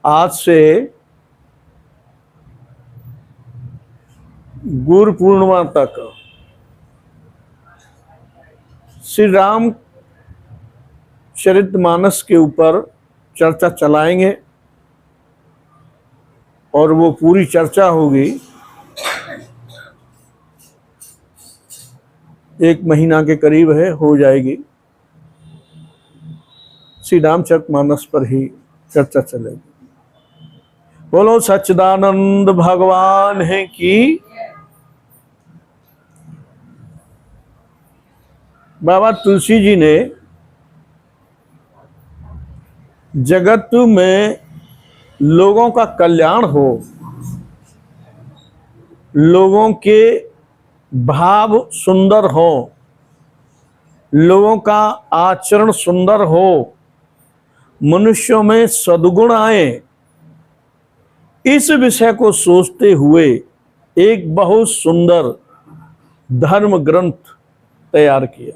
आज से गुरु पूर्णिमा तक श्री राम चरितमानस के ऊपर चर्चा चलाएंगे और वो पूरी चर्चा होगी 1 महीना के करीब है, हो जाएगी। श्री रामचरितमानस पर ही चर्चा चलेगी। बोलो सच्चिदानंद भगवान है की। बाबा तुलसी जी ने जगत में लोगों का कल्याण हो, लोगों के भाव सुंदर हो, लोगों का आचरण सुंदर हो, मनुष्यों में सद्गुण आए, इस विषय को सोचते हुए एक बहुत सुंदर धर्म ग्रंथ तैयार किया।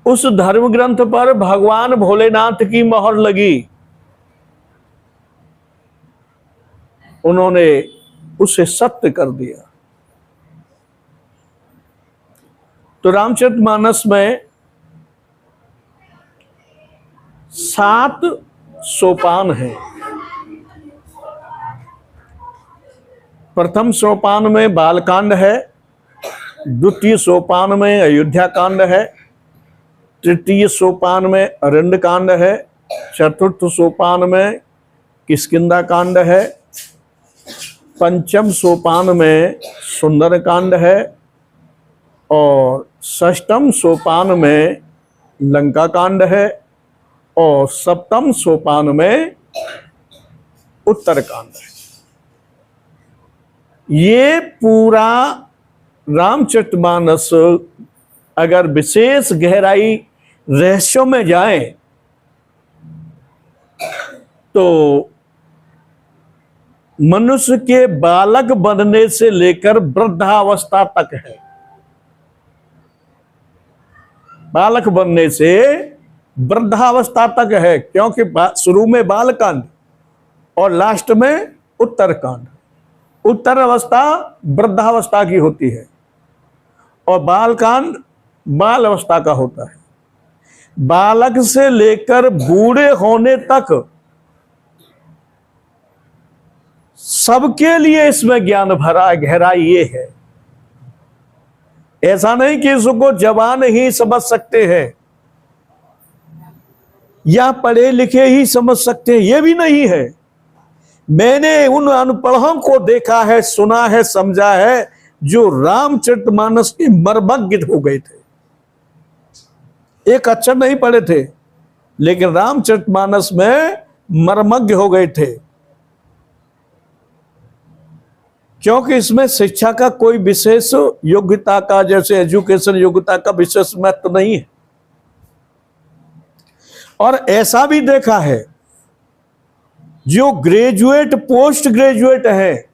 उस धर्म ग्रंथ पर भगवान भोलेनाथ की मोहर लगी। उन्होंने उसे सत्य कर दिया। तो रामचरितमानस में 7 सोपान हैं। प्रथम सोपान में बालकांड है, द्वितीय सोपान में अयोध्या कांड है, तृतीय सोपान में अरण्य कांड है, चतुर्थ सोपान में किष्किंधा कांड है, पंचम सोपान में सुंदर कांड है और षष्ठम सोपान में लंका कांड है और सप्तम सोपान में उत्तर कांड है। ये पूरा रामचरितमानस अगर विशेष गहराई रहस्यों में जाए तो मनुष्य के बालक बनने से लेकर वृद्धावस्था तक है। बालक बनने से वृद्धावस्था तक है, क्योंकि शुरू में बालकांड और लास्ट में उत्तरकांड। उत्तर अवस्था वृद्धावस्था की होती है और बालकांड बाल अवस्था का होता है। बालक से लेकर बूढ़े होने तक सबके लिए इसमें ज्ञान भरा गहराई ये है। ऐसा नहीं कि इसको जवान ही समझ सकते हैं या पढ़े लिखे ही समझ सकते हैं, ये भी नहीं है। मैंने उन अनपढ़ों को देखा है, सुना है, समझा है, जो रामचरितमानस के मर्मज्ञ हो गए थे। एक अक्षर नहीं पढ़े थे लेकिन रामचरितमानस में मर्मज्ञ हो गए थे, क्योंकि इसमें शिक्षा का कोई विशेष योग्यता का, जैसे एजुकेशन योग्यता का विशेष महत्व नहीं है। और ऐसा भी देखा है जो ग्रेजुएट पोस्ट ग्रेजुएट है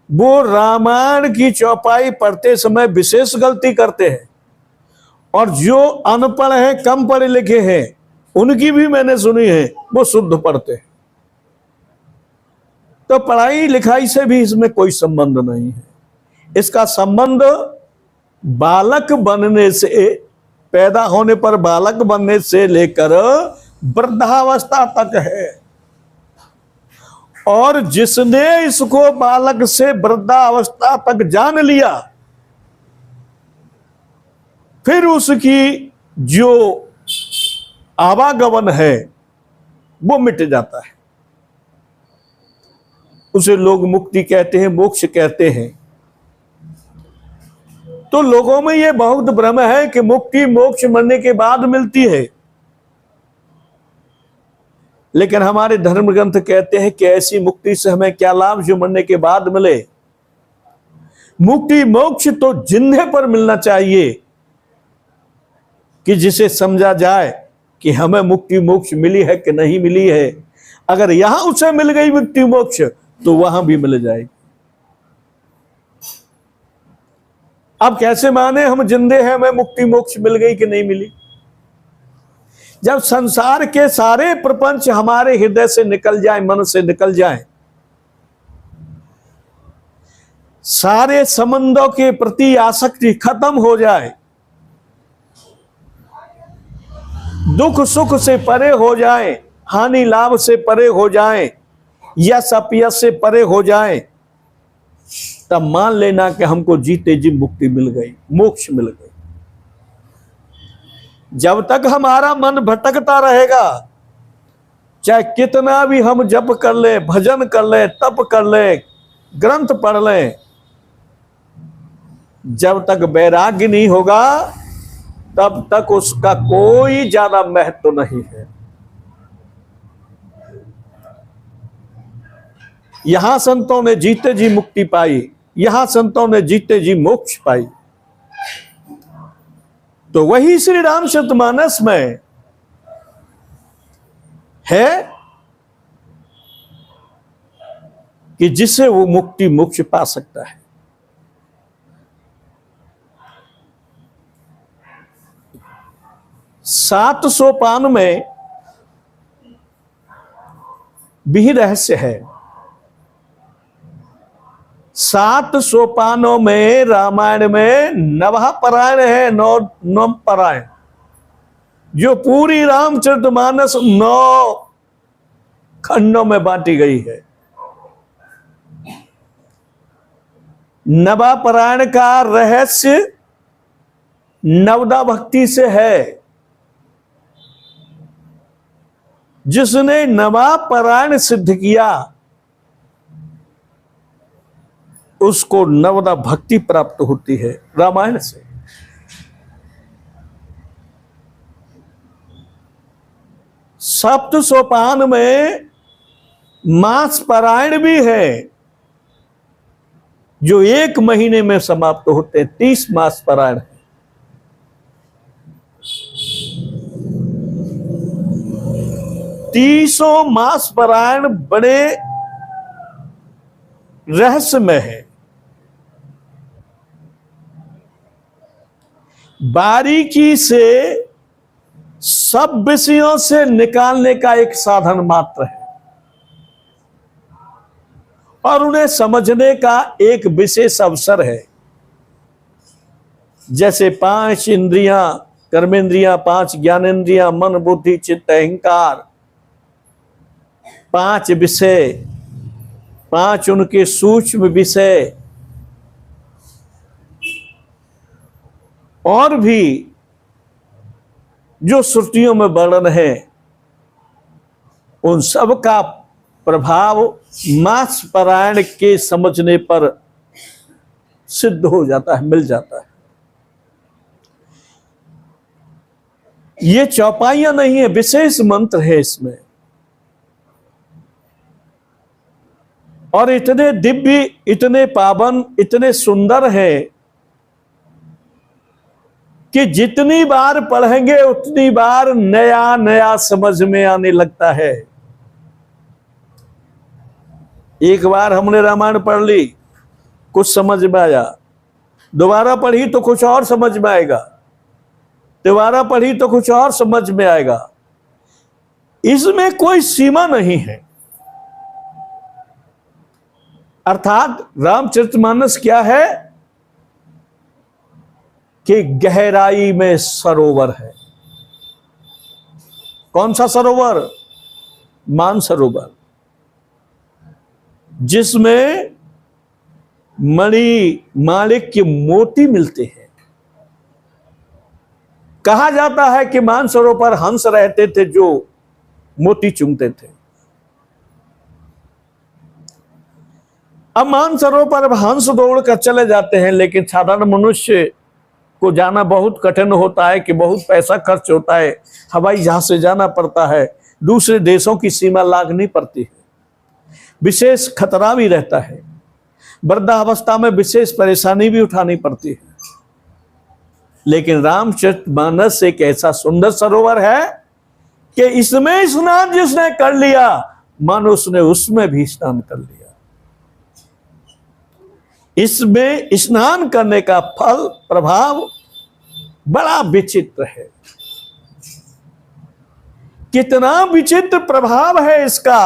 वो रामायण की चौपाई पढ़ते समय विशेष गलती करते हैं, और जो अनपढ़ है, कम पढ़े लिखे हैं, उनकी भी मैंने सुनी है, वो शुद्ध पढ़ते हैं। तो पढ़ाई लिखाई से भी इसमें कोई संबंध नहीं है। इसका संबंध बालक बनने से, पैदा होने पर बालक बनने से लेकर वृद्धावस्था तक है। और जिसने इसको बालक से वृद्धावस्था तक जान लिया, फिर उसकी जो आवागमन है वो मिट जाता है। उसे लोग मुक्ति कहते हैं, मोक्ष कहते हैं। तो लोगों में यह बहुत भ्रम है कि मुक्ति मोक्ष मरने के बाद मिलती है, लेकिन हमारे धर्म ग्रंथ कहते हैं कि ऐसी मुक्ति से हमें क्या लाभ जो मरने के बाद मिले। मुक्ति मोक्ष तो जिंदे पर मिलना चाहिए, कि जिसे समझा जाए कि हमें मुक्ति मोक्ष मिली है कि नहीं मिली है। अगर यहां उसे मिल गई मुक्ति मोक्ष तो वहां भी मिल जाएगी। अब कैसे माने हम जिंदे हैं, हमें मुक्ति मोक्ष मिल गई कि नहीं मिली? जब संसार के सारे प्रपंच हमारे हृदय से निकल जाए, मन से निकल जाए, सारे संबंधों के प्रति आसक्ति खत्म हो जाए, दुख सुख से परे हो जाए, हानि लाभ से परे हो जाए, यश अपयश से परे हो जाए, तब मान लेना कि हमको जीते जी मुक्ति मिल गई, मोक्ष मिल गई। जब तक हमारा मन भटकता रहेगा, चाहे कितना भी हम जप कर ले, भजन कर ले, तप कर ले, ग्रंथ पढ़ ले, जब तक वैराग्य नहीं होगा तब तक उसका कोई ज्यादा महत्व नहीं है। यहां संतों ने जीते जी मुक्ति पाई, यहां संतों ने जीते जी मोक्ष पाई। तो वही श्री रामचरितमानस में है कि जिससे वो मुक्ति मोक्ष पा सकता है। सात सोपान में भी रहस्य है। सात सोपानों में रामायण में नवह परायण है, नौ परायण, जो पूरी रामचरितमानस 9 खंडों में बांटी गई है। नवा परायण का रहस्य नवदा भक्ति से है। जिसने नवा परायण सिद्ध किया उसको नवदा भक्ति प्राप्त होती है रामायण से। सप्त सोपान में मास पारायण भी है, जो 1 महीने में समाप्त होते हैं। 30 मास पारायण है। 30 मास पारायण बड़े रहस्यमय है। बारीकी से सब विषयों से निकालने का एक साधन मात्र है और उन्हें समझने का एक विशेष अवसर है। जैसे 5 इंद्रियां, कर्मेंद्रियां, 5 ज्ञानेंद्रियां, मन बुद्धि चित्त अहंकार, 5 विषय, 5 उनके सूक्ष्म विषय, और भी जो श्रुतियों में वर्णन है, उन सब का प्रभाव मास पारायण के समझने पर सिद्ध हो जाता है, मिल जाता है। ये चौपाइयां नहीं है, विशेष मंत्र है इसमें, और इतने दिव्य, इतने पावन, इतने सुंदर है कि जितनी बार पढ़ेंगे उतनी बार नया नया समझ में आने लगता है। एक बार हमने रामायण पढ़ ली, कुछ समझ में आया, दोबारा पढ़ी तो कुछ और समझ में आएगा, दोबारा पढ़ी तो कुछ और समझ में आएगा। इसमें कोई सीमा नहीं है। अर्थात रामचरितमानस क्या है कि गहराई में सरोवर है। कौन सा सरोवर? मानसरोवर, जिसमें मणि माणिक्य मोती मिलते हैं। कहा जाता है कि मानसरोवर पर हंस रहते थे जो मोती चुनते थे। अब मानसरोवर पर हंस दौड़कर चले जाते हैं, लेकिन साधारण मनुष्य को जाना बहुत कठिन होता है कि बहुत पैसा खर्च होता है, हवाई जहाज से जाना पड़ता है, दूसरे देशों की सीमा लागनी पड़ती है, विशेष खतरा भी रहता है, वृद्धावस्था में विशेष परेशानी भी उठानी पड़ती है। लेकिन रामचरितमानस एक ऐसा सुंदर सरोवर है कि इसमें स्नान जिसने कर लिया, मन उसने उसमें भी स्नान कर लिया। इसमें स्नान करने का फल प्रभाव बड़ा विचित्र है। कितना विचित्र प्रभाव है इसका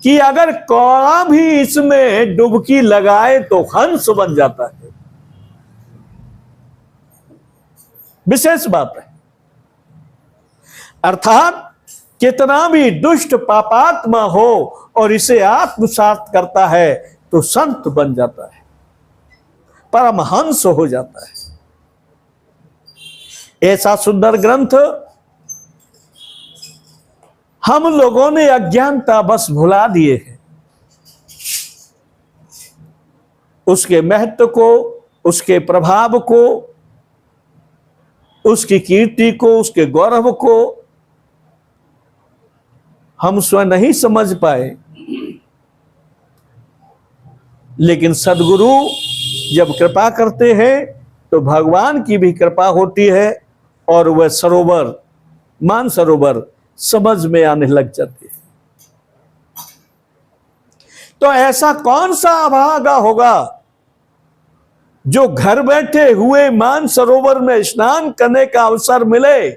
कि अगर कौवा भी इसमें डुबकी लगाए तो हंस बन जाता है। विशेष बात है। अर्थात कितना भी दुष्ट पापात्मा हो और इसे आत्मसात करता है तो संत बन जाता है, परमहंस हो जाता है। ऐसा सुंदर ग्रंथ हम लोगों ने अज्ञानता बस भुला दिए हैं। उसके महत्व को, उसके प्रभाव को, उसकी कीर्ति को, उसके गौरव को हम स्वयं नहीं समझ पाए। लेकिन सद्गुरु जब कृपा करते हैं तो भगवान की भी कृपा होती है और वह सरोवर, मान सरोवर समझ में आने लग जाते हैं। तो ऐसा कौन सा अभागा होगा जो घर बैठे हुए मान सरोवर में स्नान करने का अवसर मिले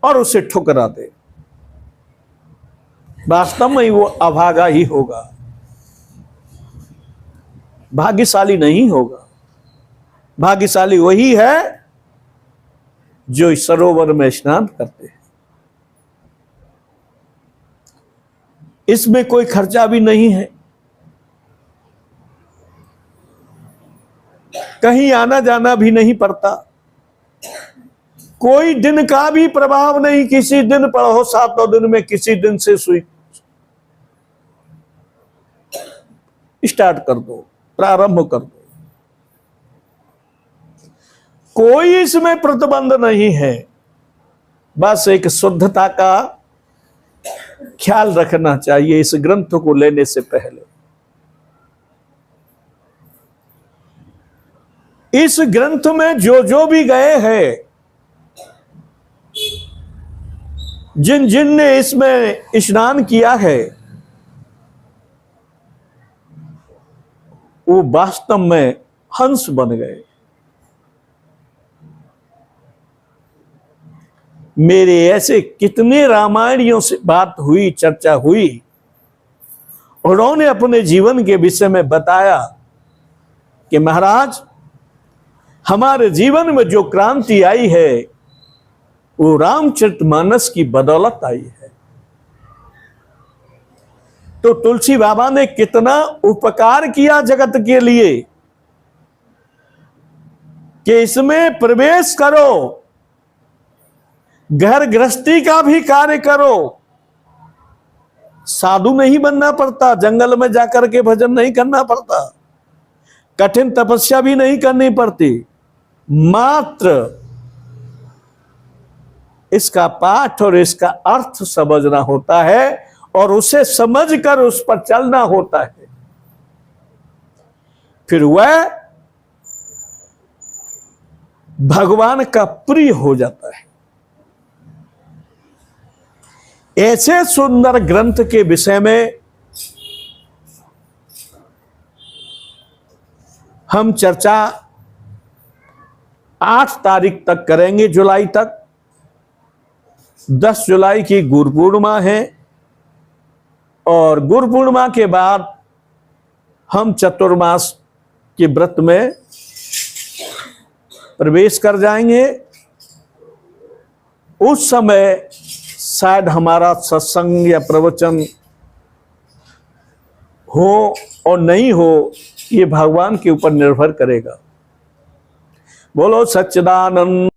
और उसे ठुकरा दे? वास्तव में वो अभागा ही होगा, भाग्यशाली नहीं होगा। भाग्यशाली वही है जो इस सरोवर में स्नान करते हैं। इसमें कोई खर्चा भी नहीं है, कहीं आना जाना भी नहीं पड़ता, कोई दिन का भी प्रभाव नहीं। किसी दिन पढ़ो, 7 दिन में किसी दिन से सुई स्टार्ट कर दो, प्रारंभ कर दो। कोई इसमें प्रतिबंध नहीं है। बस एक शुद्धता का ख्याल रखना चाहिए इस ग्रंथ को लेने से पहले। इस ग्रंथ में जो जो भी गए हैं, जिन जिन ने इसमें स्नान किया है, वो वास्तव में हंस बन गए। मेरे ऐसे कितने रामायणियों से बात हुई, चर्चा हुई, उन्होंने अपने जीवन के विषय में बताया कि महाराज, हमारे जीवन में जो क्रांति आई है वो रामचरितमानस की बदौलत आई है। तो तुलसी बाबा ने कितना उपकार किया जगत के लिए कि इसमें प्रवेश करो, घर गृहस्थी का भी कार्य करो। साधु नहीं बनना पड़ता, जंगल में जाकर के भजन नहीं करना पड़ता, कठिन तपस्या भी नहीं करनी पड़ती। मात्र इसका पाठ और इसका अर्थ समझना होता है और उसे समझकर उस पर चलना होता है। फिर वह भगवान का प्रिय हो जाता है। ऐसे सुंदर ग्रंथ के विषय में हम चर्चा 8 तारीख तक करेंगे, जुलाई तक। 10 जुलाई की गुरु पूर्णिमा है और गुरु पूर्णिमा के बाद हम चतुर्मास के व्रत में प्रवेश कर जाएंगे। उस समय शायद हमारा सत्संग या प्रवचन हो और नहीं हो, ये भगवान के ऊपर निर्भर करेगा। बोलो सच्चिदानंद।